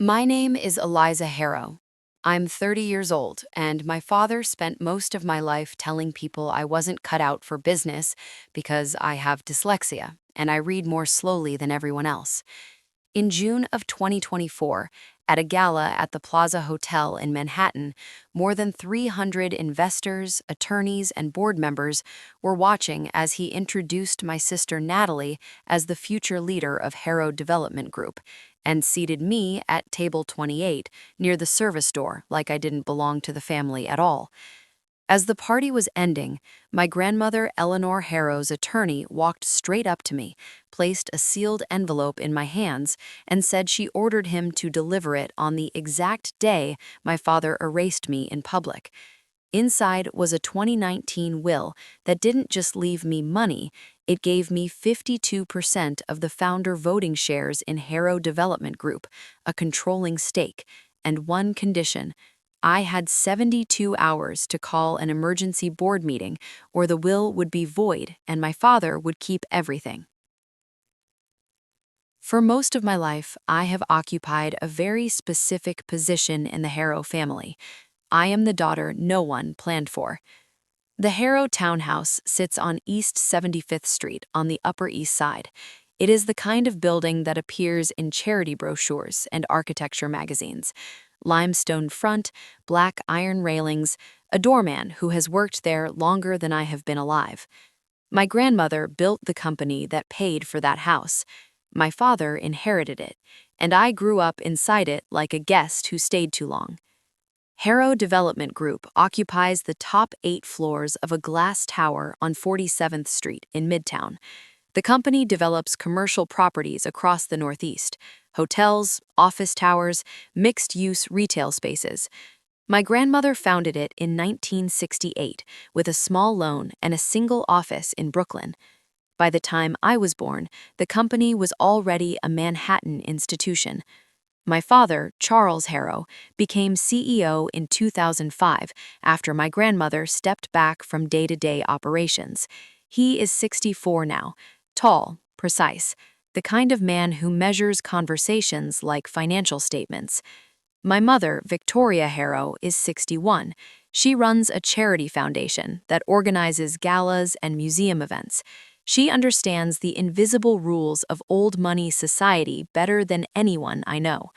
My name is Eliza Harrow. I'm 30 years old, and my father spent most of my life telling people I wasn't cut out for business because I have dyslexia and I read more slowly than everyone else. In June of 2024, at a gala at the Plaza Hotel in Manhattan, more than 300 investors, attorneys, and board members were watching as he introduced my sister Natalie as the future leader of Harrow Development Group and seated me at table 28 near the service door like I didn't belong to the family at all. As the party was ending, my grandmother Eleanor Harrow's attorney walked straight up to me, placed a sealed envelope in my hands, and said she ordered him to deliver it on the exact day my father erased me in public. Inside was a 2019 will that didn't just leave me money, it gave me 52% of the founder voting shares in Harrow Development Group, a controlling stake, and one condition: I had 72 hours to call an emergency board meeting, or the will would be void and my father would keep everything. For most of my life, I have occupied a very specific position in the Harrow family. I am the daughter no one planned for. The Harrow townhouse sits on East 75th Street on the Upper East Side. It is the kind of building that appears in charity brochures and architecture magazines. Limestone front, black iron railings, a doorman who has worked there longer than I have been alive. My grandmother built the company that paid for that house. My father inherited it, and I grew up inside it like a guest who stayed too long. Harrow Development Group occupies the top 8 floors of a glass tower on 47th Street in Midtown. The company develops commercial properties across the Northeast: hotels, office towers, mixed-use retail spaces. My grandmother founded it in 1968 with a small loan and a single office in Brooklyn. By the time I was born, the company was already a Manhattan institution. My father, Charles Harrow, became CEO in 2005 after my grandmother stepped back from day-to-day operations. He is 64 now, tall, precise, the kind of man who measures conversations like financial statements. My mother, Victoria Harrow, is 61. She runs a charity foundation that organizes galas and museum events. She understands the invisible rules of old money society better than anyone I know.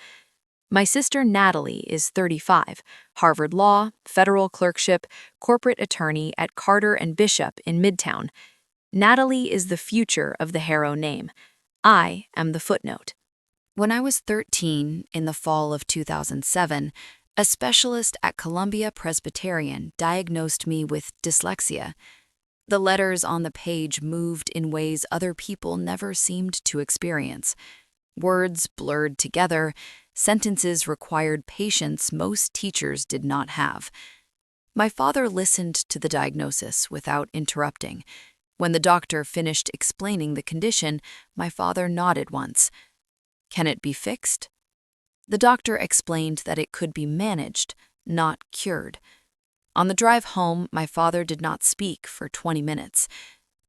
My sister Natalie is 35, Harvard Law, federal clerkship, corporate attorney at Carter and Bishop in Midtown. Natalie is the future of the Harrow name. I am the footnote. When I was 13, in the fall of 2007, a specialist at Columbia Presbyterian diagnosed me with dyslexia. The letters on the page moved in ways other people never seemed to experience. Words blurred together, sentences required patience most teachers did not have. My father listened to the diagnosis without interrupting. When the doctor finished explaining the condition, my father nodded once. Can it be fixed? The doctor explained that it could be managed, not cured. On the drive home, my father did not speak for 20 minutes.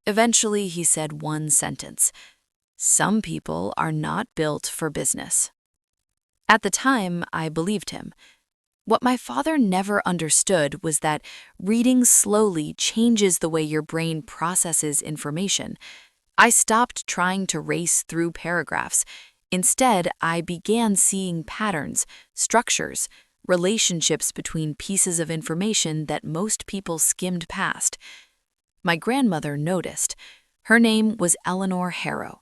Eventually, he said one sentence: "Some people are not built for business." At the time, I believed him. What my father never understood was that reading slowly changes the way your brain processes information. I stopped trying to race through paragraphs. Instead, I began seeing patterns, structures, relationships between pieces of information that most people skimmed past. My grandmother noticed. Her name was Eleanor Harrow.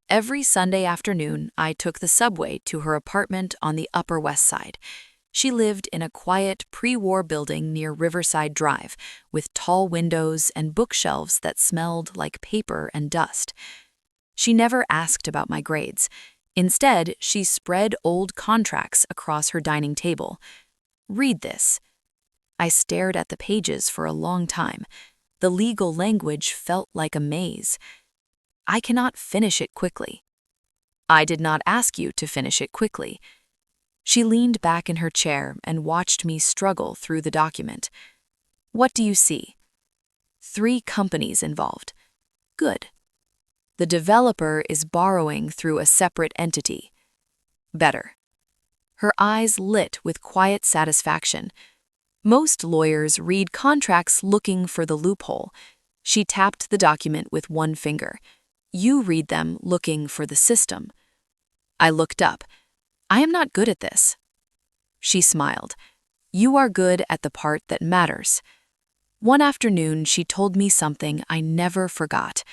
Every Sunday afternoon, I took the subway to her apartment on the Upper West Side. She lived in a quiet pre-war building near Riverside Drive, with tall windows and bookshelves that smelled like paper and dust. She never asked about my grades. Instead, she spread old contracts across her dining table. "Read this." I stared at the pages for a long time. The legal language felt like a maze. "I cannot finish it quickly." "I did not ask you to finish it quickly." She leaned back in her chair and watched me struggle through the document. "What do you see?" "3 companies involved." "Good." "The developer is borrowing through a separate entity." "Better." Her eyes lit with quiet satisfaction. Most lawyers read contracts looking for the loophole. She tapped the document with one finger. You read them looking for the system. I looked up. I am not good at this. She smiled. You are good at the part that matters. One afternoon, she told me something I never forgot.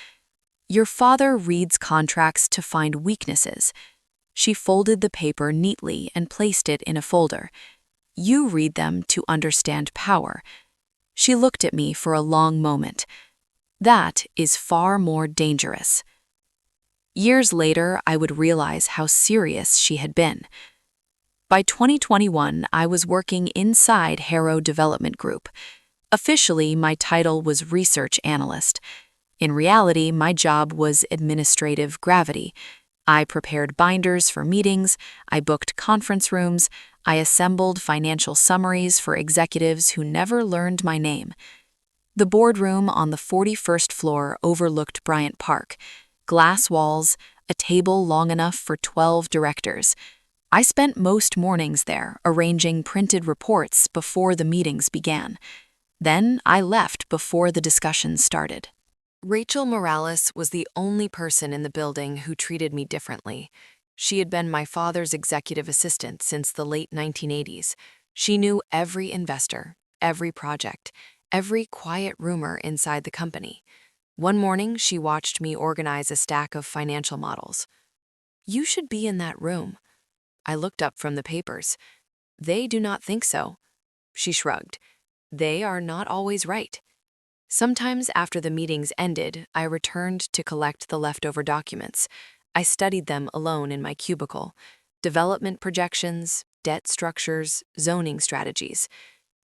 Your father reads contracts to find weaknesses. She folded the paper neatly and placed it in a folder. You read them to understand power. She looked at me for a long moment. That is far more dangerous. Years later, I would realize how serious she had been. By 2021, I was working inside Harrow Development Group. Officially, my title was Research Analyst. In reality, my job was administrative gravity. I prepared binders for meetings, I booked conference rooms, I assembled financial summaries for executives who never learned my name. The boardroom on the 41st floor overlooked Bryant Park. Glass walls, a table long enough for 12 directors. I spent most mornings there, arranging printed reports before the meetings began. Then I left before the discussions started. Rachel Morales was the only person in the building who treated me differently. She had been my father's executive assistant since the late 1980s. She knew every investor, every project, every quiet rumor inside the company. One morning, she watched me organize a stack of financial models. You should be in that room. I looked up from the papers. They do not think so. She shrugged. They are not always right. Sometimes after the meetings ended, I returned to collect the leftover documents. I studied them alone in my cubicle. Development projections, debt structures, zoning strategies.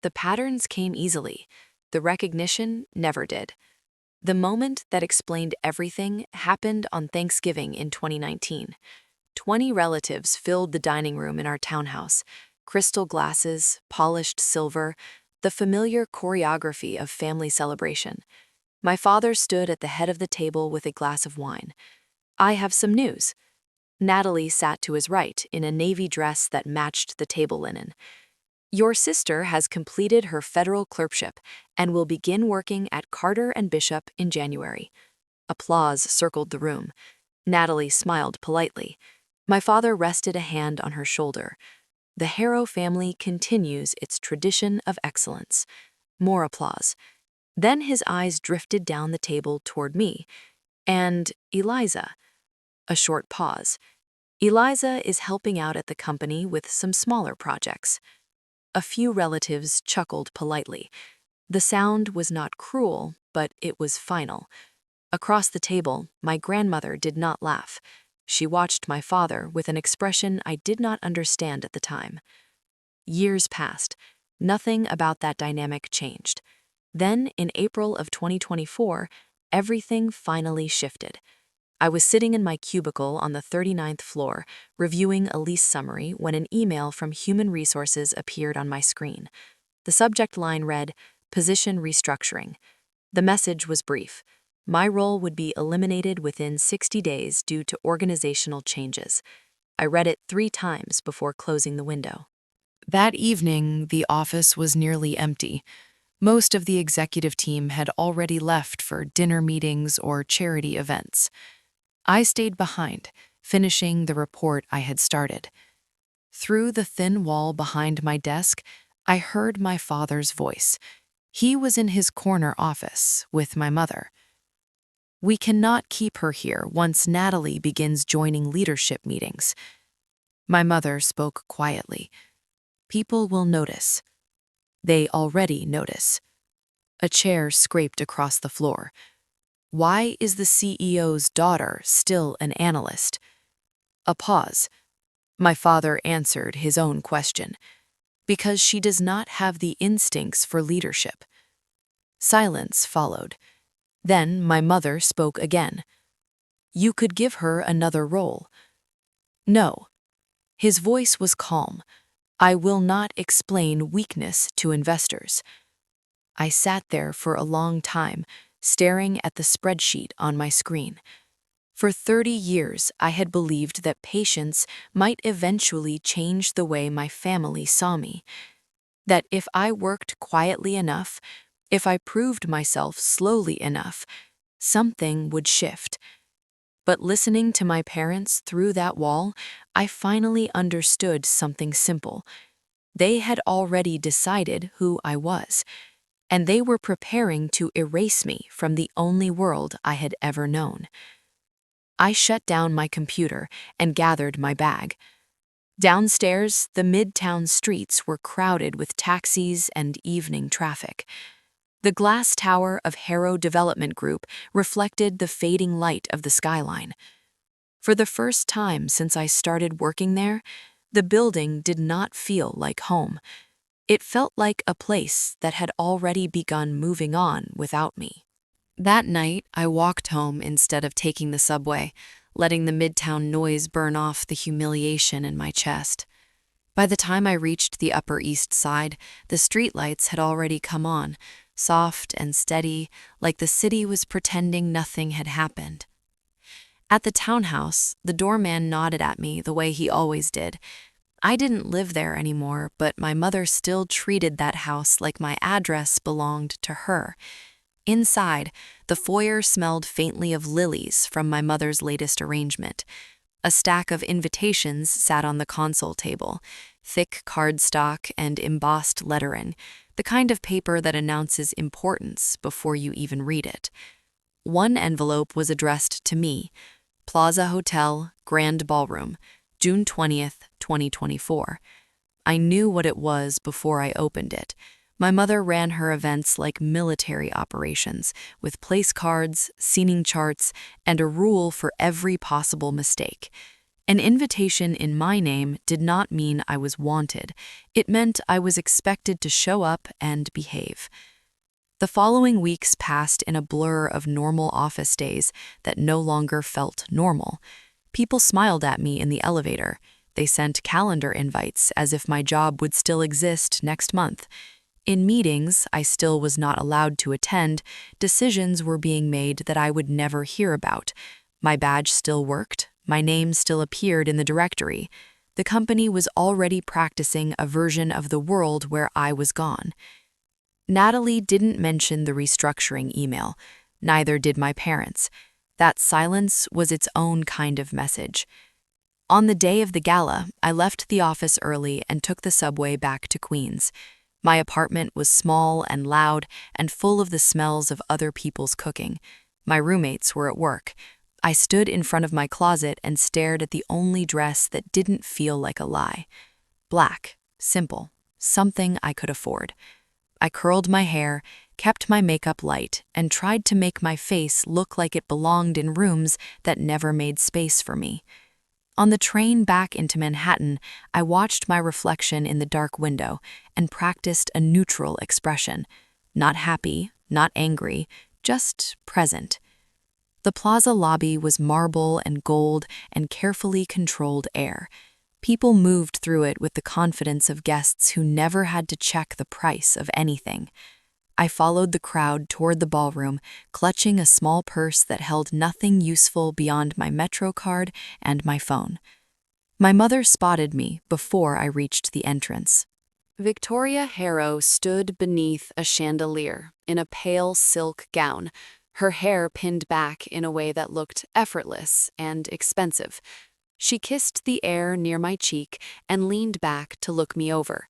The patterns came easily. The recognition never did. The moment that explained everything happened on Thanksgiving in 2019. 20 relatives filled the dining room in our townhouse. Crystal glasses, polished silver, the familiar choreography of family celebration. My father stood at the head of the table with a glass of wine. I have some news. Natalie sat to his right in a navy dress that matched the table linen. Your sister has completed her federal clerkship and will begin working at Carter and Bishop in January. Applause circled the room. Natalie smiled politely. My father rested a hand on her shoulder. The Harrow family continues its tradition of excellence. More applause. Then his eyes drifted down the table toward me. And Eliza. A short pause. Eliza is helping out at the company with some smaller projects. A few relatives chuckled politely. The sound was not cruel, but it was final. Across the table, my grandmother did not laugh. She watched my father with an expression I did not understand at the time. Years passed. Nothing about that dynamic changed. Then, in April of 2024, everything finally shifted. I was sitting in my cubicle on the 39th floor, reviewing a lease summary when an email from Human Resources appeared on my screen. The subject line read, "Position restructuring." The message was brief. My role would be eliminated within 60 days due to organizational changes. I read it 3 times before closing the window. That evening, the office was nearly empty. Most of the executive team had already left for dinner meetings or charity events. I stayed behind, finishing the report I had started. Through the thin wall behind my desk, I heard my father's voice. He was in his corner office with my mother. We cannot keep her here once Natalie begins joining leadership meetings. My mother spoke quietly. People will notice. They already notice. A chair scraped across the floor. Why is the CEO's daughter still an analyst? A pause. My father answered his own question. Because she does not have the instincts for leadership. Silence followed. Then my mother spoke again. You could give her another role. No. His voice was calm. I will not explain weakness to investors. I sat there for a long time, staring at the spreadsheet on my screen. For 30 years, I had believed that patience might eventually change the way my family saw me. That if I worked quietly enough, if I proved myself slowly enough, something would shift. But listening to my parents through that wall, I finally understood something simple. They had already decided who I was, and they were preparing to erase me from the only world I had ever known. I shut down my computer and gathered my bag. Downstairs, the midtown streets were crowded with taxis and evening traffic. The glass tower of Harrow Development Group reflected the fading light of the skyline. For the first time since I started working there, the building did not feel like home. It felt like a place that had already begun moving on without me. That night, I walked home instead of taking the subway, letting the midtown noise burn off the humiliation in my chest. By the time I reached the Upper East Side, the streetlights had already come on, soft and steady, like the city was pretending nothing had happened. At the townhouse, the doorman nodded at me the way he always did. I didn't live there anymore, but my mother still treated that house like my address belonged to her. Inside, the foyer smelled faintly of lilies from my mother's latest arrangement. A stack of invitations sat on the console table, thick cardstock and embossed lettering, the kind of paper that announces importance before you even read it. One envelope was addressed to me, Plaza Hotel, Grand Ballroom, June 20th, 2024. I knew what it was before I opened it. My mother ran her events like military operations, with place cards, seating charts, and a rule for every possible mistake. An invitation in my name did not mean I was wanted. It meant I was expected to show up and behave. The following weeks passed in a blur of normal office days that no longer felt normal. People smiled at me in the elevator. They sent calendar invites as if my job would still exist next month. In meetings I still was not allowed to attend, decisions were being made that I would never hear about. My badge still worked, my name still appeared in the directory. The company was already practicing a version of the world where I was gone. Natalie didn't mention the restructuring email. Neither did my parents. That silence was its own kind of message. On the day of the gala, I left the office early and took the subway back to Queens. My apartment was small and loud and full of the smells of other people's cooking. My roommates were at work. I stood in front of my closet and stared at the only dress that didn't feel like a lie. Black, simple, something I could afford. I curled my hair, kept my makeup light, and tried to make my face look like it belonged in rooms that never made space for me. On the train back into Manhattan, I watched my reflection in the dark window and practiced a neutral expression. Not happy, not angry, just present. The plaza lobby was marble and gold and carefully controlled air. People moved through it with the confidence of guests who never had to check the price of anything. I followed the crowd toward the ballroom, clutching a small purse that held nothing useful beyond my Metro card and my phone. My mother spotted me before I reached the entrance. Victoria Harrow stood beneath a chandelier in a pale silk gown, her hair pinned back in a way that looked effortless and expensive. She kissed the air near my cheek and leaned back to look me over.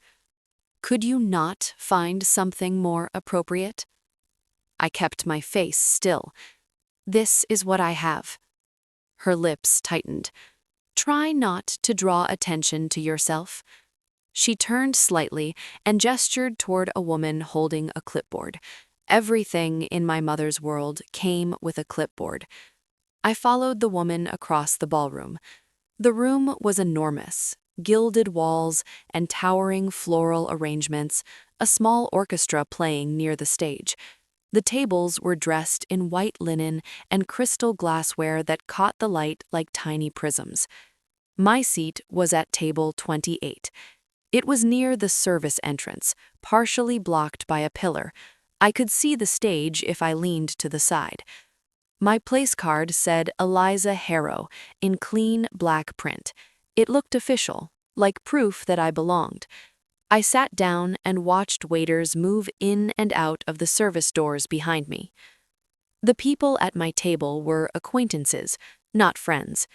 Could you not find something more appropriate? I kept my face still. This is what I have. Her lips tightened. Try not to draw attention to yourself. She turned slightly and gestured toward a woman holding a clipboard. Everything in my mother's world came with a clipboard. I followed the woman across the ballroom. The room was enormous. Gilded walls and towering floral arrangements, a small orchestra playing near the stage. The tables were dressed in white linen and crystal glassware that caught the light like tiny prisms. My seat was at table 28. It was near the service entrance, partially blocked by a pillar. I could see the stage if I leaned to the side. My place card said Eliza Harrow in clean black print. It looked official, like proof that I belonged. I sat down and watched waiters move in and out of the service doors behind me. The people at my table were acquaintances, not friends,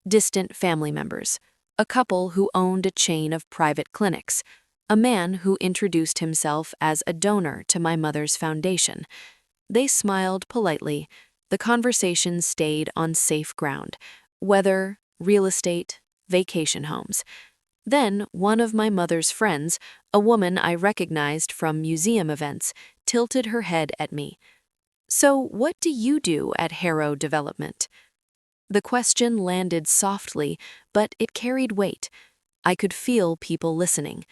distant family members, a couple who owned a chain of private clinics, a man who introduced himself as a donor to my mother's foundation. They smiled politely. The conversation stayed on safe ground: weather, real estate, vacation homes. Then one of my mother's friends, a woman I recognized from museum events, tilted her head at me. "So what do you do at Harrow Development?" The question landed softly, but it carried weight. I could feel people listening.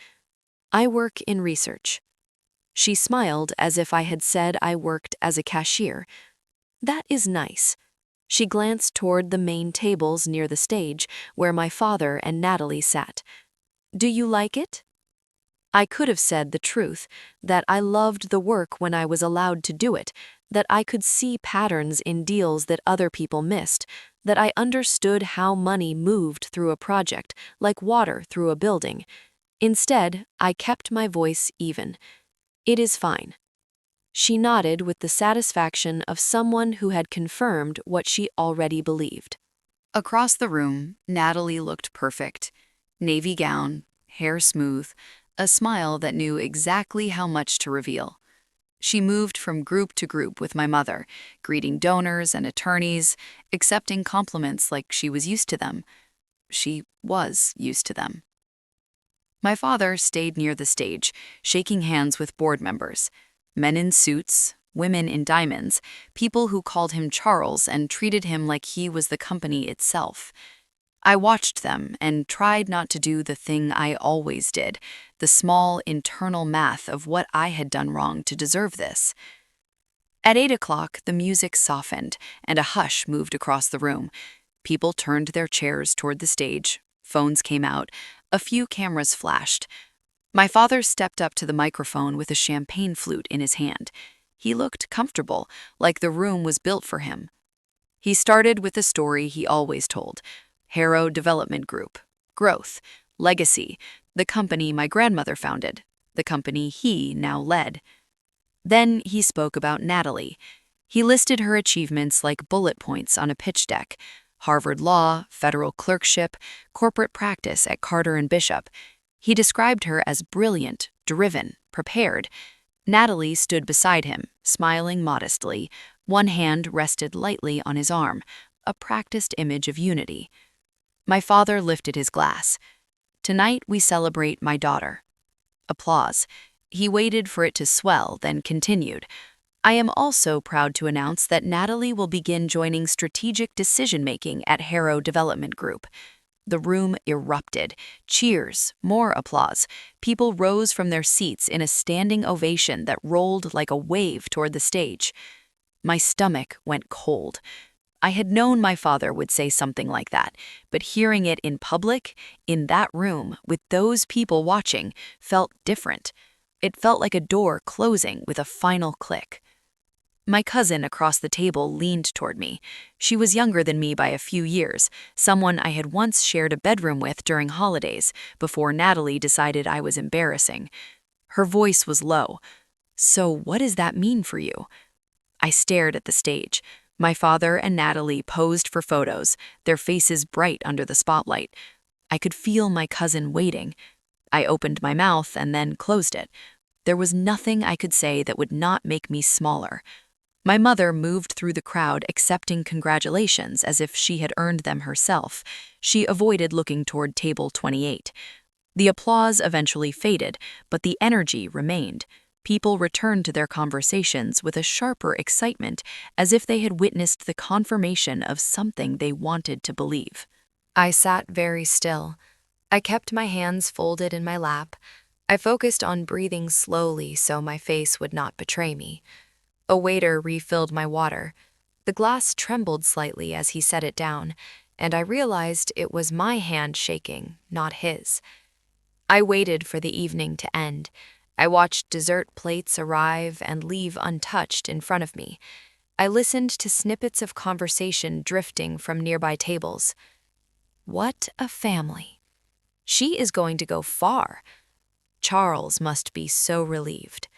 "I work in research." She smiled as if I had said I worked as a cashier. "That is nice." She glanced toward the main tables near the stage, where my father and Natalie sat. "Do you like it?" I could have said the truth, that I loved the work when I was allowed to do it, that I could see patterns in deals that other people missed, that I understood how money moved through a project, like water through a building. Instead, I kept my voice even. "It is fine." She nodded with the satisfaction of someone who had confirmed what she already believed. Across the room, Natalie looked perfect. Navy gown, hair smooth, a smile that knew exactly how much to reveal. She moved from group to group with my mother, greeting donors and attorneys, accepting compliments like she was used to them. She was used to them. My father stayed near the stage, shaking hands with board members. Men in suits, women in diamonds, people who called him Charles and treated him like he was the company itself. I watched them and tried not to do the thing I always did, the small internal math of what I had done wrong to deserve this. At 8 o'clock, the music softened and a hush moved across the room. People turned their chairs toward the stage, phones came out, a few cameras flashed. My father stepped up to the microphone with a champagne flute in his hand. He looked comfortable, like the room was built for him. He started with the story he always told: Harrow Development Group, growth, legacy, the company my grandmother founded, the company he now led. Then he spoke about Natalie. He listed her achievements like bullet points on a pitch deck: Harvard Law, federal clerkship, corporate practice at Carter and Bishop. He described her as brilliant, driven, prepared. Natalie stood beside him, smiling modestly. One hand rested lightly on his arm, a practiced image of unity. My father lifted his glass. "Tonight we celebrate my daughter." Applause. He waited for it to swell, then continued. "I am also proud to announce that Natalie will begin joining strategic decision-making at Harrow Development Group." The room erupted. Cheers, more applause. People rose from their seats in a standing ovation that rolled like a wave toward the stage. My stomach went cold. I had known my father would say something like that, but hearing it in public, in that room, with those people watching, felt different. It felt like a door closing with a final click. My cousin across the table leaned toward me. She was younger than me by a few years, someone I had once shared a bedroom with during holidays, before Natalie decided I was embarrassing. Her voice was low. "So what does that mean for you?" I stared at the stage. My father and Natalie posed for photos, their faces bright under the spotlight. I could feel my cousin waiting. I opened my mouth and then closed it. There was nothing I could say that would not make me smaller. My mother moved through the crowd accepting congratulations as if she had earned them herself. She avoided looking toward table 28. The applause eventually faded, but the energy remained. People returned to their conversations with a sharper excitement, as if they had witnessed the confirmation of something they wanted to believe. I sat very still. I kept my hands folded in my lap. I focused on breathing slowly so my face would not betray me. A waiter refilled my water. The glass trembled slightly as he set it down, and I realized it was my hand shaking, not his. I waited for the evening to end. I watched dessert plates arrive and leave untouched in front of me. I listened to snippets of conversation drifting from nearby tables. What a family. She is going to go far. Charles must be so relieved.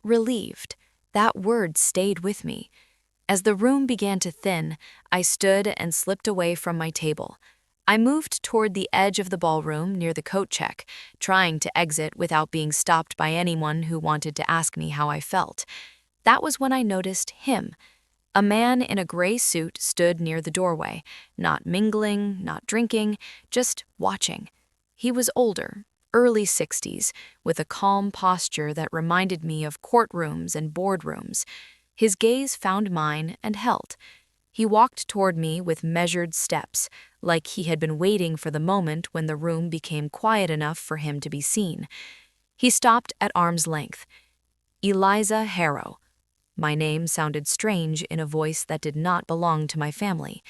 Relieved. That word stayed with me. As the room began to thin, I stood and slipped away from my table. I moved toward the edge of the ballroom near the coat check, trying to exit without being stopped by anyone who wanted to ask me how I felt. That was when I noticed him. A man in a gray suit stood near the doorway, not mingling, not drinking, just watching. He was older, early 60s, with a calm posture that reminded me of courtrooms and boardrooms. His gaze found mine and held. He walked toward me with measured steps, like he had been waiting for the moment when the room became quiet enough for him to be seen. He stopped at arm's length. Eliza Harrow. My name sounded strange in a voice that did not belong to my family.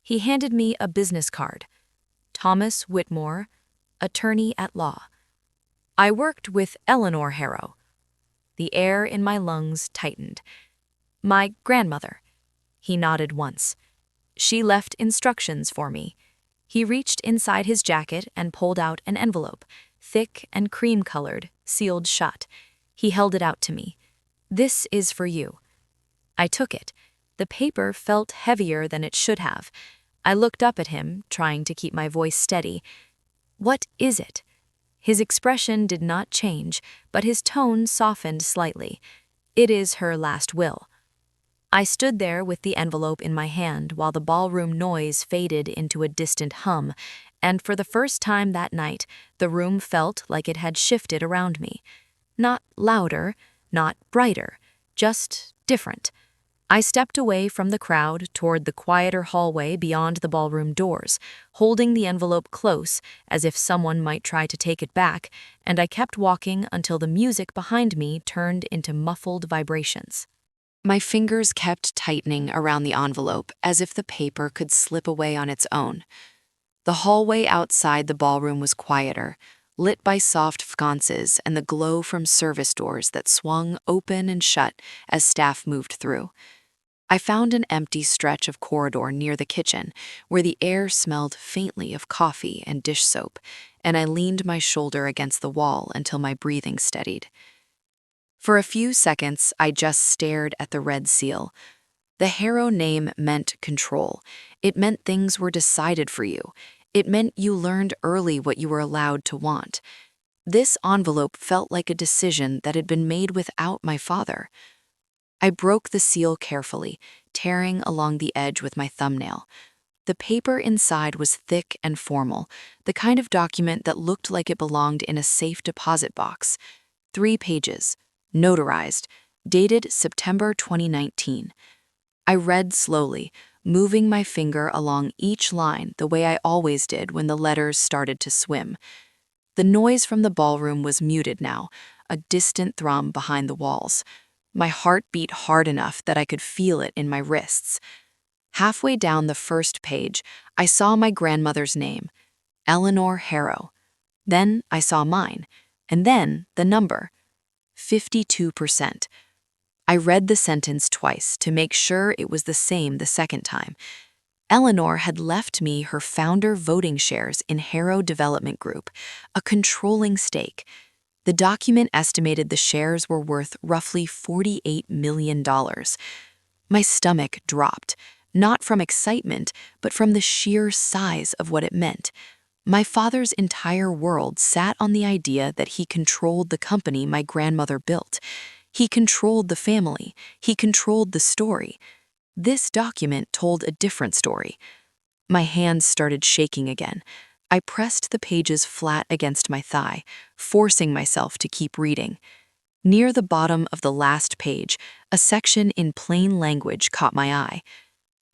He handed me a business card. Thomas Whitmore, attorney at law. I worked with Eleanor Harrow. The air in my lungs tightened. My grandmother. He nodded once. She left instructions for me. He reached inside his jacket and pulled out an envelope, thick and cream-colored, sealed shut. He held it out to me. This is for you. I took it. The paper felt heavier than it should have. I looked up at him, trying to keep my voice steady. What is it? His expression did not change, but his tone softened slightly. It is her last will. I stood there with the envelope in my hand while the ballroom noise faded into a distant hum, and for the first time that night, the room felt like it had shifted around me. Not louder, not brighter, just different. I stepped away from the crowd toward the quieter hallway beyond the ballroom doors, holding the envelope close as if someone might try to take it back, and I kept walking until the music behind me turned into muffled vibrations. My fingers kept tightening around the envelope as if the paper could slip away on its own. The hallway outside the ballroom was quieter, lit by soft sconces and the glow from service doors that swung open and shut as staff moved through. I found an empty stretch of corridor near the kitchen, where the air smelled faintly of coffee and dish soap, and I leaned my shoulder against the wall until my breathing steadied. For a few seconds, I just stared at the red seal. The Harrow name meant control. It meant things were decided for you. It meant you learned early what you were allowed to want. This envelope felt like a decision that had been made without my father. I broke the seal carefully, tearing along the edge with my thumbnail. The paper inside was thick and formal, the kind of document that looked like it belonged in a safe deposit box. 3 pages, notarized, dated September 2019. I read slowly, moving my finger along each line the way I always did when the letters started to swim. The noise from the ballroom was muted now, a distant thrum behind the walls. My heart beat hard enough that I could feel it in my wrists. Halfway down the first page, I saw my grandmother's name, Eleanor Harrow. Then I saw mine, and then the number, 52%. I read the sentence twice to make sure it was the same the second time. Eleanor had left me her founder voting shares in Harrow Development Group, a controlling stake. The document estimated the shares were worth roughly $48 million. My stomach dropped, not from excitement, but from the sheer size of what it meant. My father's entire world sat on the idea that he controlled the company my grandmother built. He controlled the family. He controlled the story. This document told a different story. My hands started shaking again. I pressed the pages flat against my thigh, forcing myself to keep reading. Near the bottom of the last page, a section in plain language caught my eye.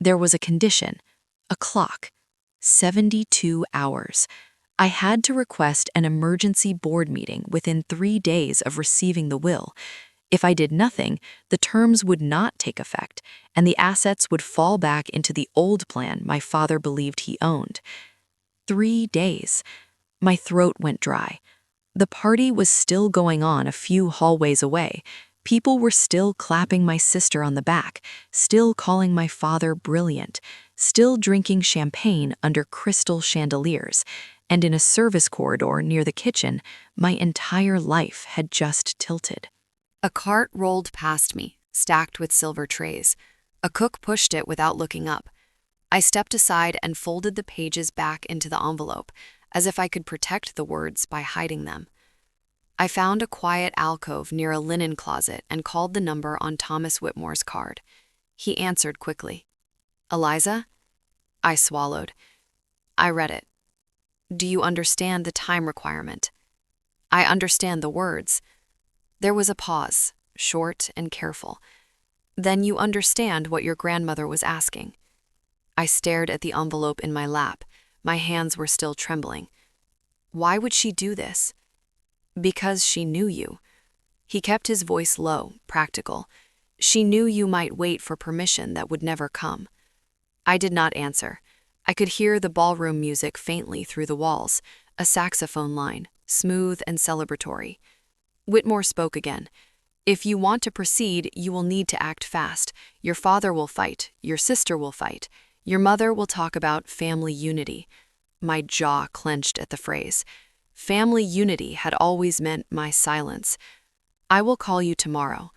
There was a condition, a clock, 72 hours. I had to request an emergency board meeting within 3 days of receiving the will. If I did nothing, the terms would not take effect, and the assets would fall back into the old plan my father believed he owned. 3 days. My throat went dry. The party was still going on a few hallways away. People were still clapping my sister on the back, still calling my father brilliant, still drinking champagne under crystal chandeliers, and in a service corridor near the kitchen, my entire life had just tilted. A cart rolled past me, stacked with silver trays. A cook pushed it without looking up. I stepped aside and folded the pages back into the envelope, as if I could protect the words by hiding them. I found a quiet alcove near a linen closet and called the number on Thomas Whitmore's card. He answered quickly. "Eliza?" I swallowed. I read it. "Do you understand the time requirement?" "I understand the words." There was a pause, short and careful. "Then you understand what your grandmother was asking." I stared at the envelope in my lap. My hands were still trembling. "Why would she do this?" "Because she knew you." He kept his voice low, practical. "She knew you might wait for permission that would never come." I did not answer. I could hear the ballroom music faintly through the walls, a saxophone line, smooth and celebratory. Whitmore spoke again. "If you want to proceed, you will need to act fast. Your father will fight. Your sister will fight. Your mother will talk about family unity." My jaw clenched at the phrase. Family unity had always meant my silence. "I will call you tomorrow."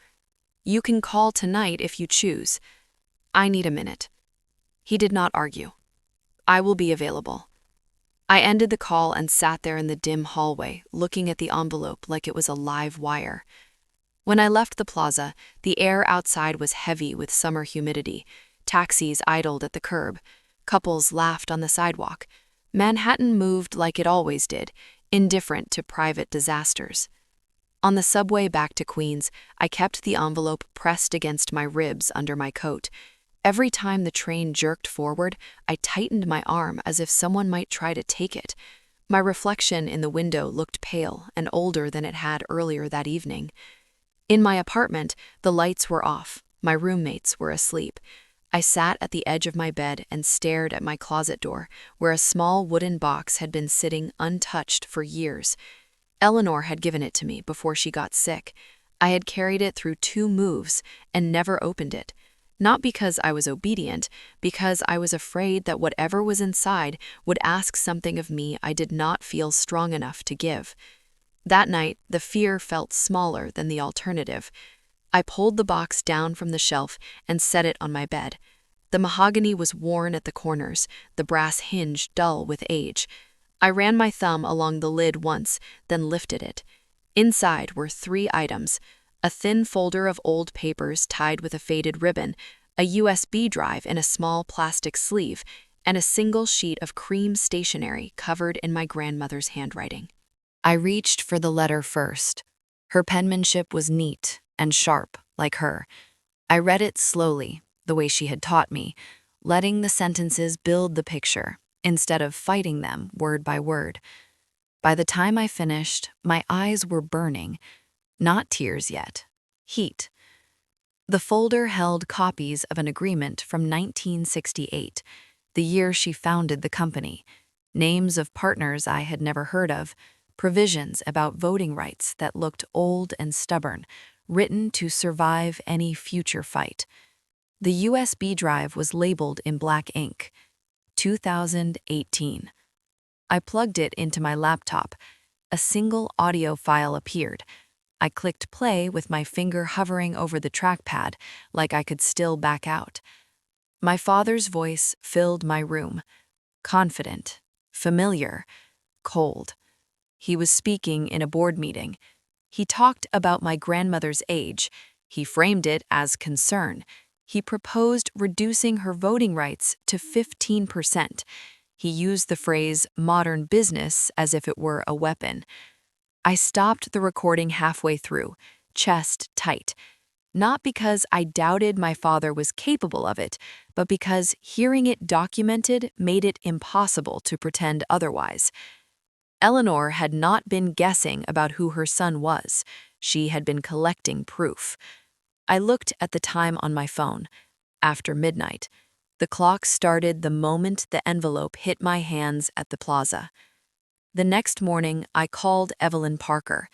"You can call tonight if you choose." "I need a minute." He did not argue. "I will be available." I ended the call and sat there in the dim hallway, looking at the envelope like it was a live wire. When I left the plaza, the air outside was heavy with summer humidity. Taxis idled at the curb. Couples laughed on the sidewalk. Manhattan moved like it always did, indifferent to private disasters. On the subway back to Queens, I kept the envelope pressed against my ribs under my coat. Every time the train jerked forward, I tightened my arm as if someone might try to take it. My reflection in the window looked pale and older than it had earlier that evening. In my apartment, the lights were off. My roommates were asleep. I sat at the edge of my bed and stared at my closet door, where a small wooden box had been sitting untouched for years. Eleanor had given it to me before she got sick. I had carried it through 2 moves and never opened it. Not because I was obedient, because I was afraid that whatever was inside would ask something of me I did not feel strong enough to give. That night, the fear felt smaller than the alternative. I pulled the box down from the shelf and set it on my bed. The mahogany was worn at the corners, the brass hinge dull with age. I ran my thumb along the lid once, then lifted it. Inside were 3 items: a thin folder of old papers tied with a faded ribbon, a USB drive in a small plastic sleeve, and a single sheet of cream stationery covered in my grandmother's handwriting. I reached for the letter first. Her penmanship was neat and sharp, like her. I read it slowly, the way she had taught me, letting the sentences build the picture, instead of fighting them word by word. By the time I finished, my eyes were burning. Not tears yet. Heat. The folder held copies of an agreement from 1968, the year she founded the company, names of partners I had never heard of, provisions about voting rights that looked old and stubborn, written to survive any future fight. The USB drive was labeled in black ink, 2018. I plugged it into my laptop. A single audio file appeared. I clicked play with my finger hovering over the trackpad, like I could still back out. My father's voice filled my room. Confident, familiar, cold. He was speaking in a board meeting. He talked about my grandmother's age. He framed it as concern. He proposed reducing her voting rights to 15%. He used the phrase modern business as if it were a weapon. I stopped the recording halfway through, chest tight. Not because I doubted my father was capable of it, but because hearing it documented made it impossible to pretend otherwise. Eleanor had not been guessing about who her son was. She had been collecting proof. I looked at the time on my phone. After midnight. The clock started the moment the envelope hit my hands at the plaza. The next morning, I called Evelyn Parker.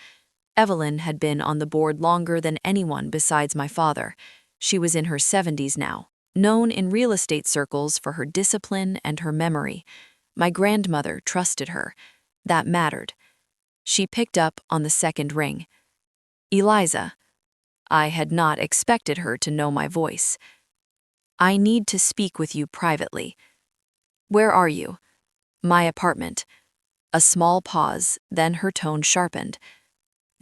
Evelyn had been on the board longer than anyone besides my father. She was in her 70s now, known in real estate circles for her discipline and her memory. My grandmother trusted her. That mattered. She picked up on the second ring. Eliza. I had not expected her to know my voice. I need to speak with you privately. Where are you? My apartment. A small pause, then her tone sharpened.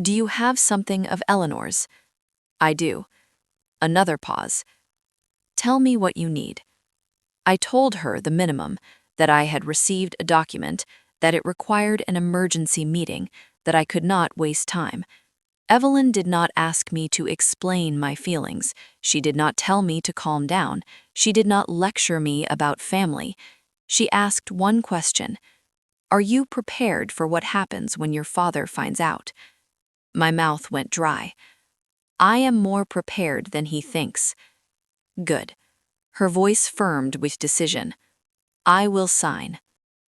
Do you have something of Eleanor's? I do. Another pause. Tell me what you need. I told her the minimum, that I had received a document, that it required an emergency meeting, that I could not waste time. Evelyn did not ask me to explain my feelings. She did not tell me to calm down. She did not lecture me about family. She asked one question. Are you prepared for what happens when your father finds out? My mouth went dry. I am more prepared than he thinks. Good. Her voice firmed with decision. I will sign.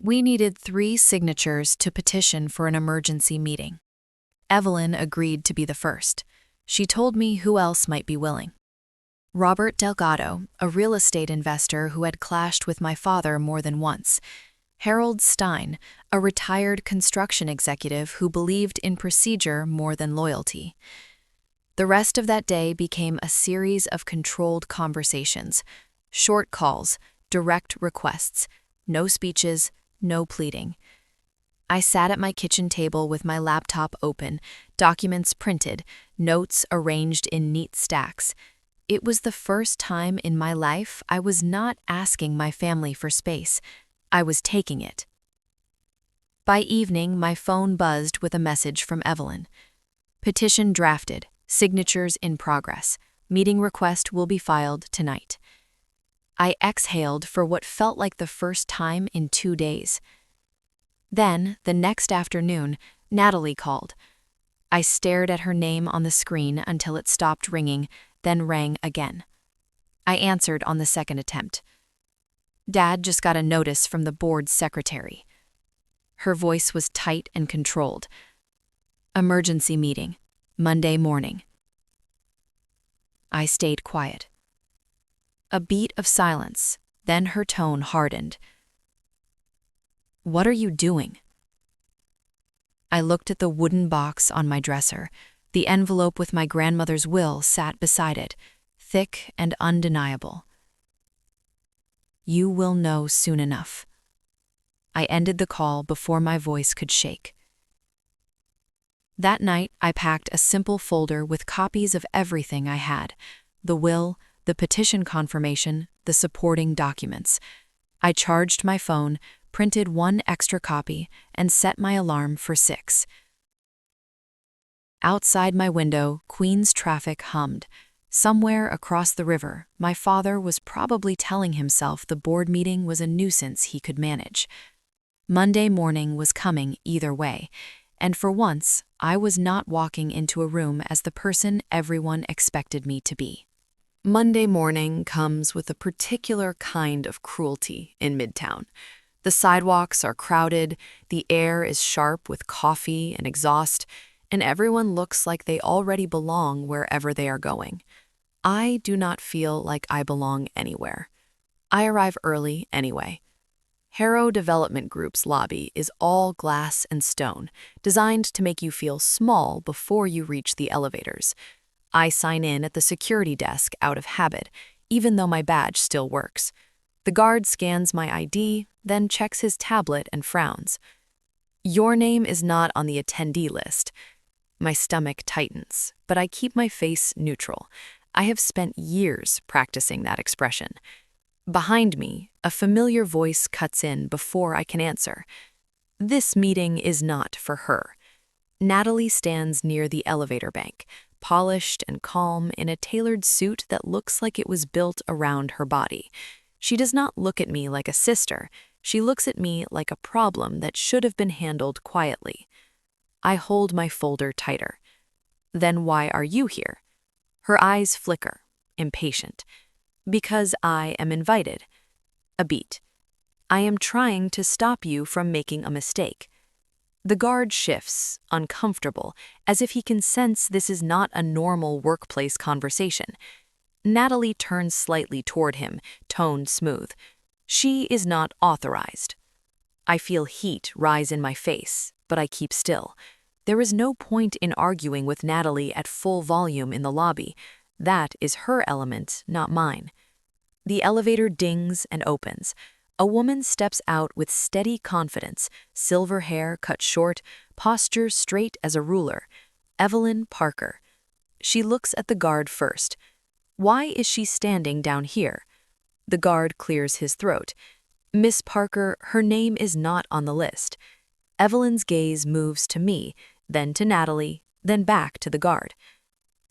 We needed 3 signatures to petition for an emergency meeting. Evelyn agreed to be the first. She told me who else might be willing. Robert Delgado, a real estate investor who had clashed with my father more than once. Harold Stein, a retired construction executive who believed in procedure more than loyalty. The rest of that day became a series of controlled conversations, short calls, direct requests, no speeches, no pleading. I sat at my kitchen table with my laptop open, documents printed, notes arranged in neat stacks. It was the first time in my life I was not asking my family for space. I was taking it. By evening, my phone buzzed with a message from Evelyn. Petition drafted, signatures in progress. Meeting request will be filed tonight. I exhaled for what felt like the first time in 2 days. Then, the next afternoon, Natalie called. I stared at her name on the screen until it stopped ringing, then rang again. I answered on the second attempt. Dad just got a notice from the board's secretary. Her voice was tight and controlled. Emergency meeting, Monday morning. I stayed quiet. A beat of silence, then her tone hardened. What are you doing? I looked at the wooden box on my dresser. The envelope with my grandmother's will sat beside it, thick and undeniable. You will know soon enough. I ended the call before my voice could shake. That night, I packed a simple folder with copies of everything I had: the will, the petition confirmation, the supporting documents. I charged my phone, printed 1 extra copy, and set my alarm for 6. Outside my window, Queens traffic hummed. Somewhere across the river, my father was probably telling himself the board meeting was a nuisance he could manage. Monday morning was coming either way, and for once, I was not walking into a room as the person everyone expected me to be. Monday morning comes with a particular kind of cruelty in Midtown. The sidewalks are crowded, the air is sharp with coffee and exhaust, and everyone looks like they already belong wherever they are going. I do not feel like I belong anywhere. I arrive early anyway. Harrow Development Group's lobby is all glass and stone, designed to make you feel small before you reach the elevators. I sign in at the security desk out of habit, even though my badge still works. The guard scans my ID, then checks his tablet and frowns. Your name is not on the attendee list. My stomach tightens, but I keep my face neutral. I have spent years practicing that expression. Behind me, a familiar voice cuts in before I can answer. This meeting is not for her. Natalie stands near the elevator bank, polished and calm in a tailored suit that looks like it was built around her body. She does not look at me like a sister. She looks at me like a problem that should have been handled quietly. I hold my folder tighter. Then why are you here? Her eyes flicker, impatient. Because I am invited. A beat. I am trying to stop you from making a mistake. The guard shifts, uncomfortable, as if he can sense this is not a normal workplace conversation. Natalie turns slightly toward him, tone smooth. She is not authorized. I feel heat rise in my face, but I keep still. There is no point in arguing with Natalie at full volume in the lobby. That is her element, not mine. The elevator dings and opens. A woman steps out with steady confidence, silver hair cut short, posture straight as a ruler. Evelyn Parker. She looks at the guard first. Why is she standing down here? The guard clears his throat. Miss Parker, her name is not on the list. Evelyn's gaze moves to me, then to Natalie, then back to the guard.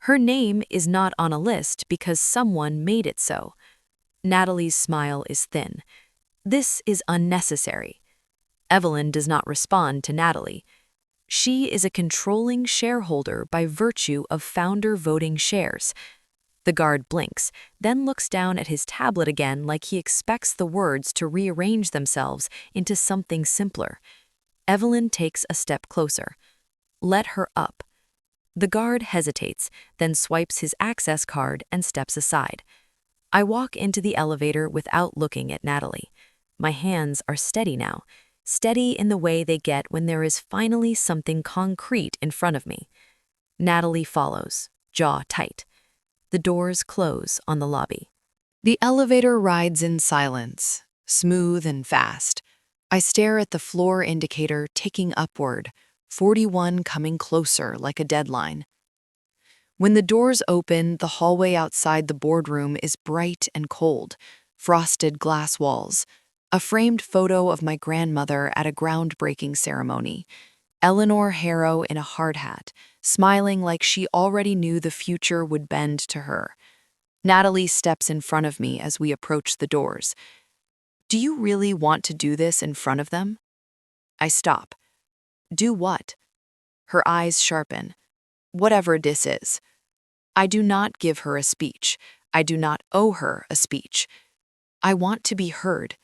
Her name is not on a list because someone made it so. Natalie's smile is thin. This is unnecessary. Evelyn does not respond to Natalie. She is a controlling shareholder by virtue of founder voting shares. The guard blinks, then looks down at his tablet again like he expects the words to rearrange themselves into something simpler. Evelyn takes a step closer. Let her up. The guard hesitates, then swipes his access card and steps aside. I walk into the elevator without looking at Natalie. My hands are steady now, steady in the way they get when there is finally something concrete in front of me. Natalie follows, jaw tight. The doors close on the lobby. The elevator rides in silence, smooth and fast. I stare at the floor indicator ticking upward, 41 coming closer like a deadline. When the doors open, the hallway outside the boardroom is bright and cold, frosted glass walls, a framed photo of my grandmother at a groundbreaking ceremony, Eleanor Harrow in a hard hat, smiling like she already knew the future would bend to her. Natalie steps in front of me as we approach the doors. Do you really want to do this in front of them? I stop. Do what? Her eyes sharpen. Whatever this is. I do not give her a speech. I do not owe her a speech. I want to be heard.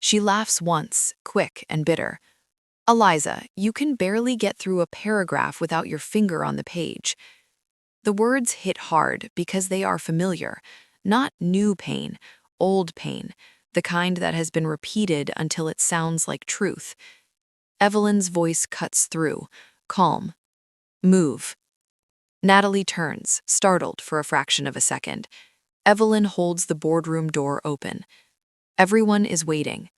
She laughs once, quick and bitter. Eliza, you can barely get through a paragraph without your finger on the page. The words hit hard because they are familiar, not new pain, old pain, the kind that has been repeated until it sounds like truth. Evelyn's voice cuts through, calm. Move. Natalie turns, startled for a fraction of a second. Evelyn holds the boardroom door open. Everyone is waiting.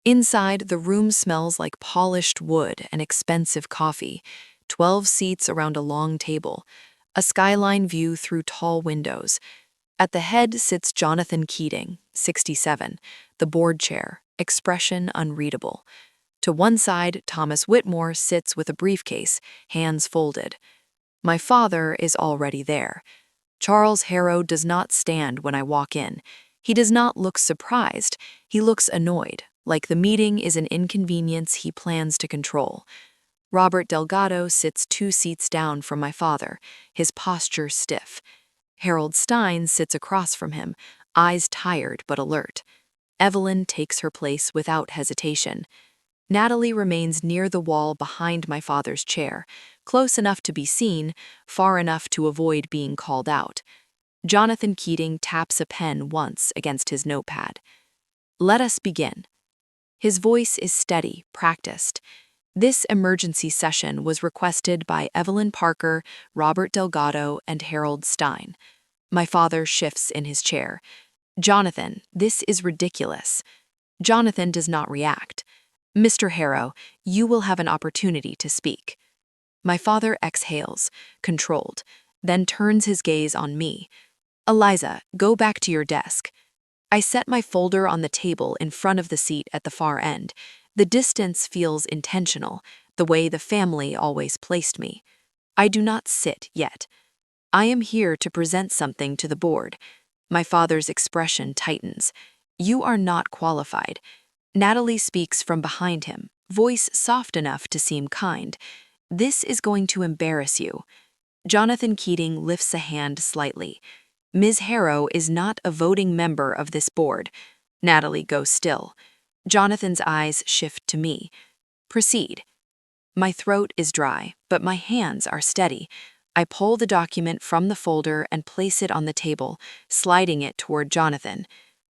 Inside, the room smells like polished wood and expensive coffee, 12 seats around a long table, a skyline view through tall windows. At the head sits Jonathan Keating, 67, the board chair, expression unreadable. To one side, Thomas Whitmore sits with a briefcase, hands folded. My father is already there. Charles Harrow does not stand when I walk in. He does not look surprised. He looks annoyed, like the meeting is an inconvenience he plans to control. Robert Delgado sits 2 seats down from my father, his posture stiff. Harold Stein sits across from him, eyes tired but alert. Evelyn takes her place without hesitation. Natalie remains near the wall behind my father's chair, close enough to be seen, far enough to avoid being called out. Jonathan Keating taps a pen once against his notepad. Let us begin. His voice is steady, practiced. This emergency session was requested by Evelyn Parker, Robert Delgado, and Harold Stein. My father shifts in his chair. Jonathan, this is ridiculous. Jonathan does not react. Mr. Harrow, you will have an opportunity to speak. My father exhales, controlled, then turns his gaze on me. Eliza, go back to your desk. I set my folder on the table in front of the seat at the far end. The distance feels intentional, the way the family always placed me. I do not sit yet. I am here to present something to the board. My father's expression tightens. You are not qualified. Natalie speaks from behind him, voice soft enough to seem kind. This is going to embarrass you. Jonathan Keating lifts a hand slightly. Ms. Harrow is not a voting member of this board. Natalie goes still. Jonathan's eyes shift to me. Proceed. My throat is dry, but my hands are steady. I pull the document from the folder and place it on the table, sliding it toward Jonathan.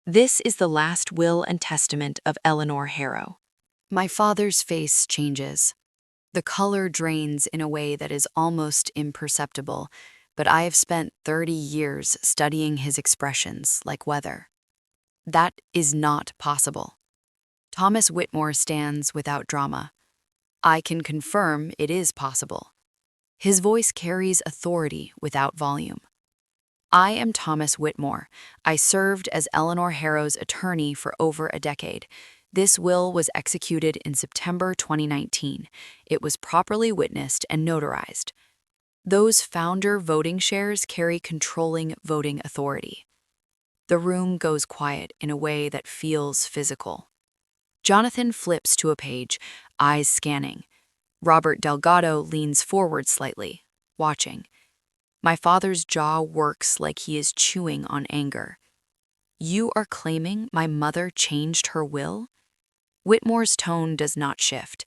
This is the last will and testament of Eleanor Harrow. My father's face changes. The color drains in a way that is almost imperceptible, but I have spent 30 years studying his expressions like weather. That is not possible. Thomas Whitmore stands without drama. I can confirm it is possible. His voice carries authority without volume. I am Thomas Whitmore. I served as Eleanor Harrow's attorney for over a decade. This will was executed in September 2019. It was properly witnessed and notarized. Those founder voting shares carry controlling voting authority. The room goes quiet in a way that feels physical. Jonathan flips to a page, eyes scanning. Robert Delgado leans forward slightly, watching. My father's jaw works like he is chewing on anger. You are claiming my mother changed her will? Whitmore's tone does not shift.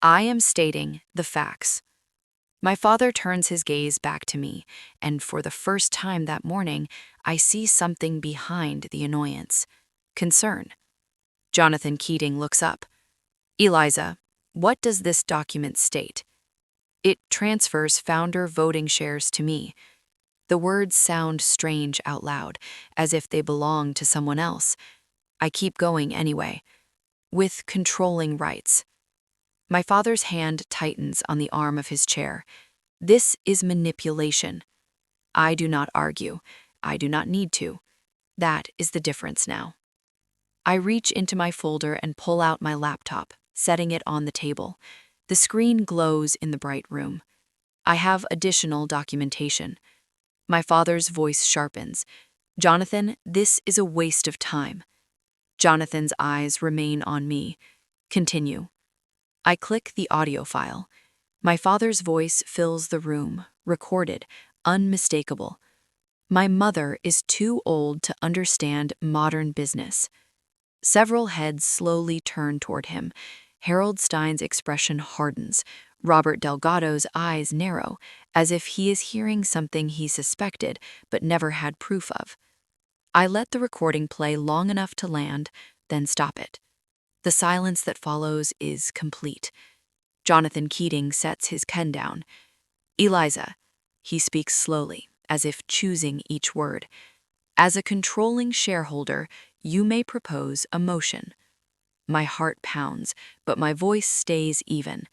I am stating the facts. My father turns his gaze back to me, and for the first time that morning, I see something behind the annoyance. Concern. Jonathan Keating looks up. Eliza, what does this document state? It transfers founder voting shares to me. The words sound strange out loud, as if they belong to someone else. I keep going anyway. With controlling rights. My father's hand tightens on the arm of his chair. This is manipulation. I do not argue. I do not need to. That is the difference now. I reach into my folder and pull out my laptop, setting it on the table. The screen glows in the bright room. I have additional documentation. My father's voice sharpens. Jonathan, this is a waste of time. Jonathan's eyes remain on me. Continue. I click the audio file. My father's voice fills the room, recorded, unmistakable. My mother is too old to understand modern business. Several heads slowly turn toward him. Harold Stein's expression hardens. Robert Delgado's eyes narrow, as if he is hearing something he suspected but never had proof of. I let the recording play long enough to land, then stop it. The silence that follows is complete. Jonathan Keating sets his pen down. Eliza, he speaks slowly, as if choosing each word. As a controlling shareholder, you may propose a motion. My heart pounds, but my voice stays even.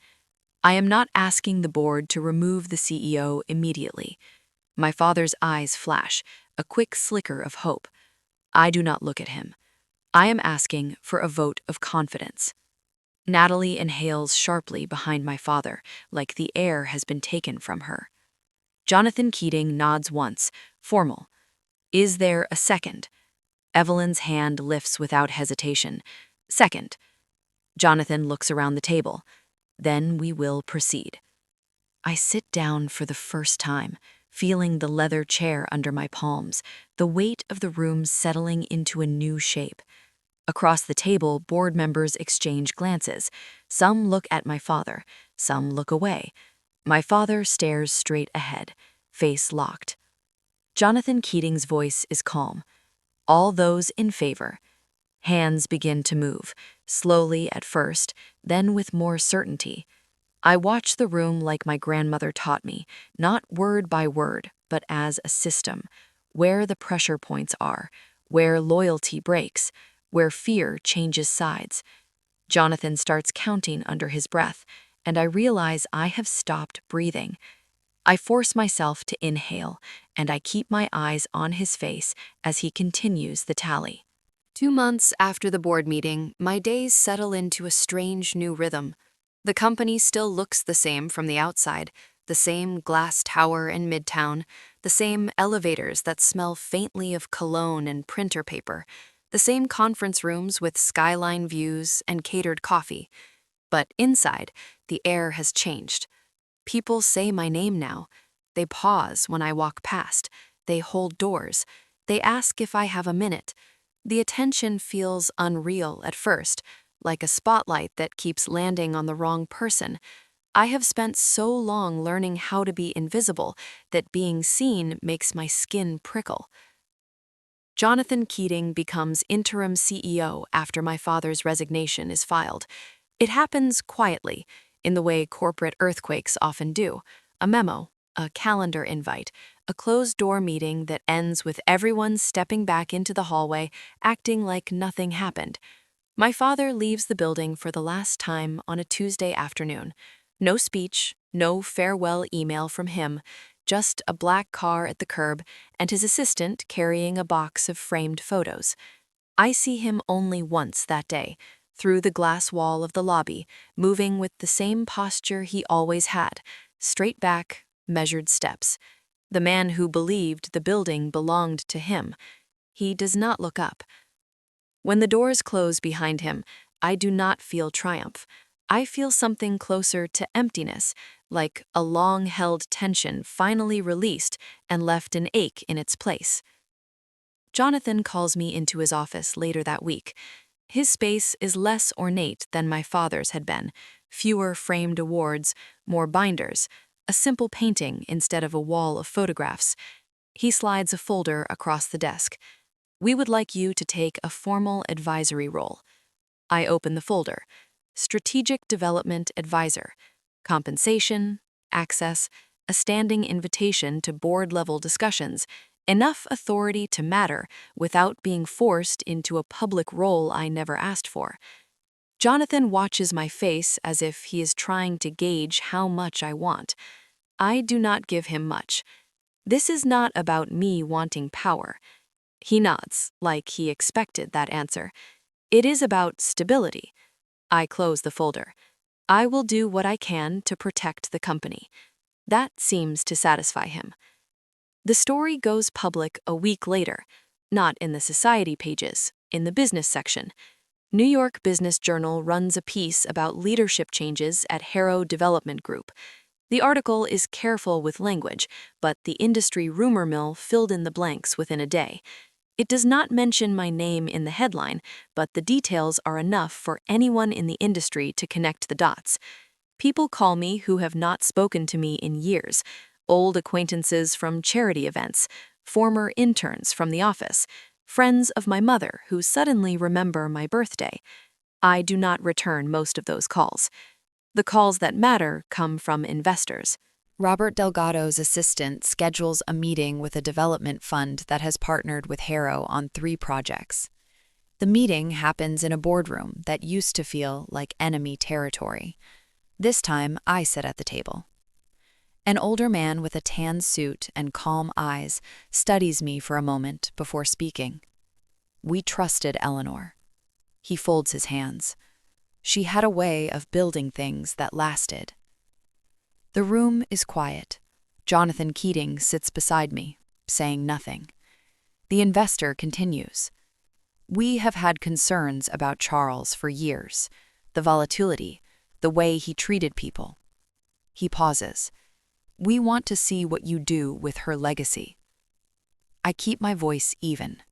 I am not asking the board to remove the CEO immediately. My father's eyes flash, a quick slicker of hope. I do not look at him. I am asking for a vote of confidence. Natalie inhales sharply behind my father, like the air has been taken from her. Jonathan Keating nods once, formal. Is there a second? Evelyn's hand lifts without hesitation. Second. Jonathan looks around the table. Then we will proceed. I sit down for the first time, feeling the leather chair under my palms, the weight of the room settling into a new shape. Across the table, board members exchange glances. Some look at my father, some look away. My father stares straight ahead, face locked. Jonathan Keating's voice is calm. All those in favor. Hands begin to move, slowly at first, then with more certainty. I watch the room like my grandmother taught me, not word by word, but as a system, where the pressure points are, where loyalty breaks, where fear changes sides. Jonathan starts counting under his breath, and I realize I have stopped breathing. I force myself to inhale, and I keep my eyes on his face as he continues the tally. 2 months after the board meeting, my days settle into a strange new rhythm. The company still looks the same from the outside, the same glass tower in Midtown, the same elevators that smell faintly of cologne and printer paper, the same conference rooms with skyline views and catered coffee. But inside, the air has changed. People say my name now. They pause when I walk past. They hold doors. They ask if I have a minute. The attention feels unreal at first, like a spotlight that keeps landing on the wrong person. I have spent so long learning how to be invisible that being seen makes my skin prickle. Jonathan Keating becomes interim CEO after my father's resignation is filed. It happens quietly, in the way corporate earthquakes often do. A memo, a calendar invite, a closed-door meeting that ends with everyone stepping back into the hallway, acting like nothing happened. My father leaves the building for the last time on a Tuesday afternoon. No speech, no farewell email from him, just a black car at the curb and his assistant carrying a box of framed photos. I see him only once that day, through the glass wall of the lobby, moving with the same posture he always had, straight back, measured steps. The man who believed the building belonged to him. He does not look up. When the doors close behind him, I do not feel triumph. I feel something closer to emptiness, like a long-held tension finally released and left an ache in its place. Jonathan calls me into his office later that week. His space is less ornate than my father's had been, fewer framed awards, more binders, a simple painting instead of a wall of photographs. He slides a folder across the desk. "We would like you to take a formal advisory role." I open the folder. Strategic Development Advisor. Compensation, access, a standing invitation to board-level discussions, enough authority to matter without being forced into a public role I never asked for. Jonathan watches my face as if he is trying to gauge how much I want. I do not give him much. This is not about me wanting power. He nods, like he expected that answer. It is about stability. I close the folder. I will do what I can to protect the company. That seems to satisfy him. The story goes public a week later, not in the society pages, in the business section. New York Business Journal runs a piece about leadership changes at Harrow Development Group. The article is careful with language, but the industry rumor mill filled in the blanks within a day. It does not mention my name in the headline, but the details are enough for anyone in the industry to connect the dots. People call me who have not spoken to me in years, old acquaintances from charity events, former interns from the office, friends of my mother who suddenly remember my birthday. I do not return most of those calls. The calls that matter come from investors. Robert Delgado's assistant schedules a meeting with a development fund that has partnered with Harrow on 3 projects. The meeting happens in a boardroom that used to feel like enemy territory. This time, I sit at the table. An older man with a tan suit and calm eyes studies me for a moment before speaking. "We trusted Eleanor." He folds his hands. "She had a way of building things that lasted." The room is quiet. Jonathan Keating sits beside me, saying nothing. The investor continues. "We have had concerns about Charles for years. The volatility, the way he treated people." He pauses. "We want to see what you do with her legacy." I keep my voice even.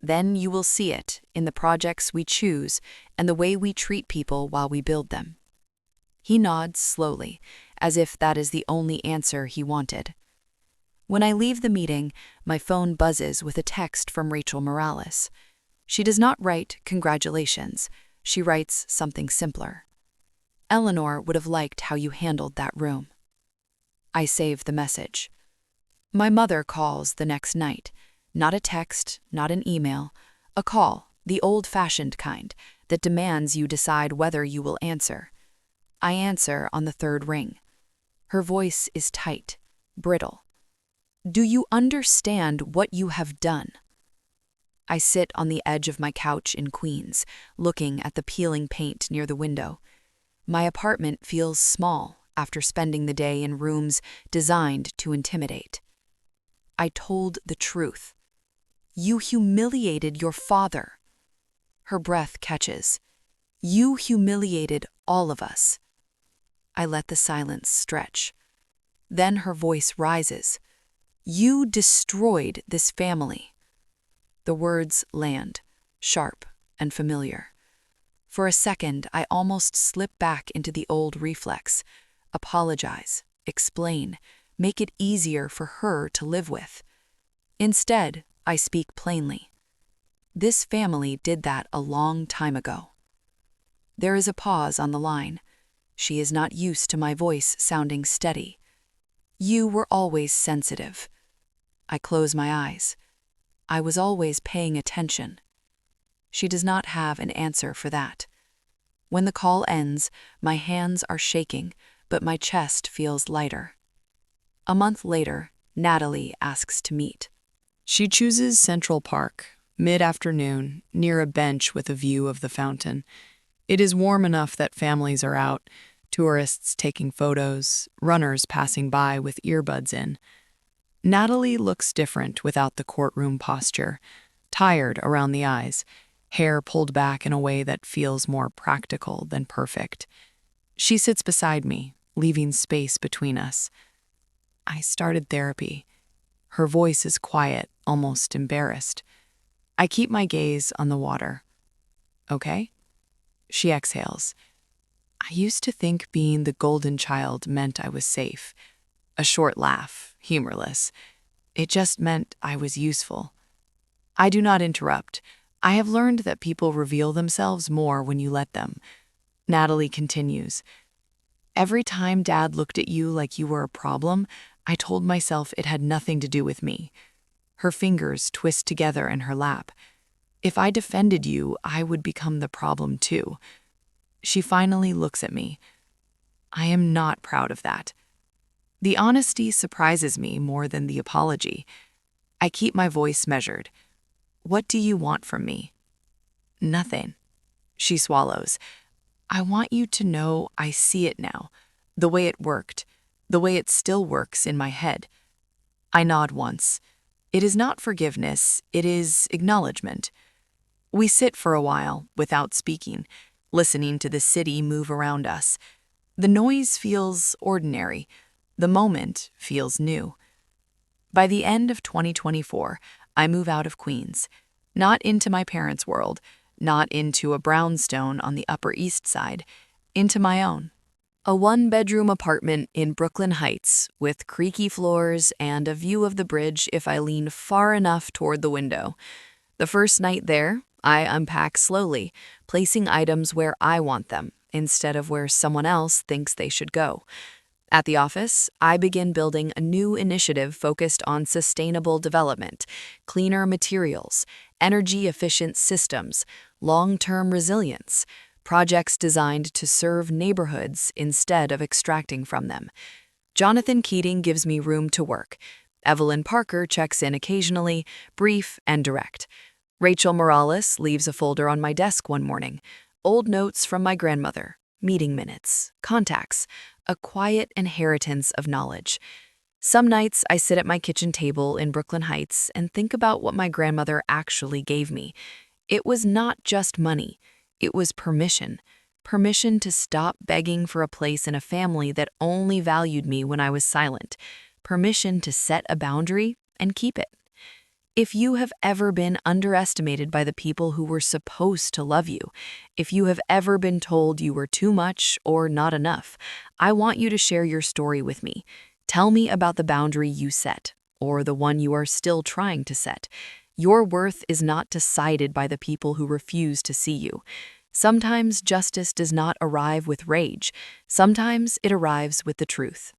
"Then you will see it in the projects we choose and the way we treat people while we build them." He nods slowly, as if that is the only answer he wanted. When I leave the meeting, my phone buzzes with a text from Rachel Morales. She does not write "congratulations." She writes something simpler. "Eleanor would have liked how you handled that room." I save the message. My mother calls the next night. Not a text, not an email. A call, the old-fashioned kind, that demands you decide whether you will answer. I answer on the 3rd ring. Her voice is tight, brittle. "Do you understand what you have done?" I sit on the edge of my couch in Queens, looking at the peeling paint near the window. My apartment feels small after spending the day in rooms designed to intimidate. I told the truth. "You humiliated your father." Her breath catches. "You humiliated all of us." I let the silence stretch. Then her voice rises. "You destroyed this family." The words land, sharp and familiar. For a second, I almost slip back into the old reflex. apologize, explain, make it easier for her to live with. Instead, I speak plainly. This family did that a long time ago. There is a pause on the line. She is not used to my voice sounding steady. You were always sensitive. I close my eyes. I was always paying attention. She does not have an answer for that. When the call ends, my hands are shaking, but my chest feels lighter. A month later, Natalie asks to meet. She chooses Central Park, mid-afternoon, near a bench with a view of the fountain. It is warm enough that families are out, tourists taking photos, runners passing by with earbuds in. Natalie looks different without the courtroom posture, tired around the eyes, hair pulled back in a way that feels more practical than perfect. She sits beside me, leaving space between us. I started therapy. Her voice is quiet, almost embarrassed. I keep my gaze on the water. Okay? She exhales. I used to think being the golden child meant I was safe. A short laugh, humorless. It just meant I was useful. I do not interrupt. I have learned that people reveal themselves more when you let them. Natalie continues. Every time Dad looked at you like you were a problem, I told myself it had nothing to do with me. Her fingers twist together in her lap. If I defended you, I would become the problem too. She finally looks at me. I am not proud of that. The honesty surprises me more than the apology. I keep my voice measured. What do you want from me? Nothing. She swallows. I want you to know I see it now, the way it worked, the way it still works in my head. I nod once. It is not forgiveness, it is acknowledgement. We sit for a while, without speaking, listening to the city move around us. The noise feels ordinary. The moment feels new. By the end of 2024, I move out of Queens, not into my parents' world, not into a brownstone on the Upper East Side, into my own. A one-bedroom apartment in Brooklyn Heights with creaky floors and a view of the bridge if I lean far enough toward the window. The first night there, I unpack slowly, placing items where I want them instead of where someone else thinks they should go. At the office, I begin building a new initiative focused on sustainable development, cleaner materials, energy-efficient systems, long-term resilience, projects designed to serve neighborhoods instead of extracting from them. Jonathan Keating gives me room to work. Evelyn Parker checks in occasionally, brief and direct. Rachel Morales leaves a folder on my desk one morning. Old notes from my grandmother, meeting minutes, contacts, a quiet inheritance of knowledge. Some nights I sit at my kitchen table in Brooklyn Heights and think about what my grandmother actually gave me. It was not just money. It was permission. Permission to stop begging for a place in a family that only valued me when I was silent. Permission to set a boundary and keep it. If you have ever been underestimated by the people who were supposed to love you, if you have ever been told you were too much or not enough, I want you to share your story with me. Tell me about the boundary you set, or the one you are still trying to set. Your worth is not decided by the people who refuse to see you. Sometimes justice does not arrive with rage. Sometimes it arrives with the truth.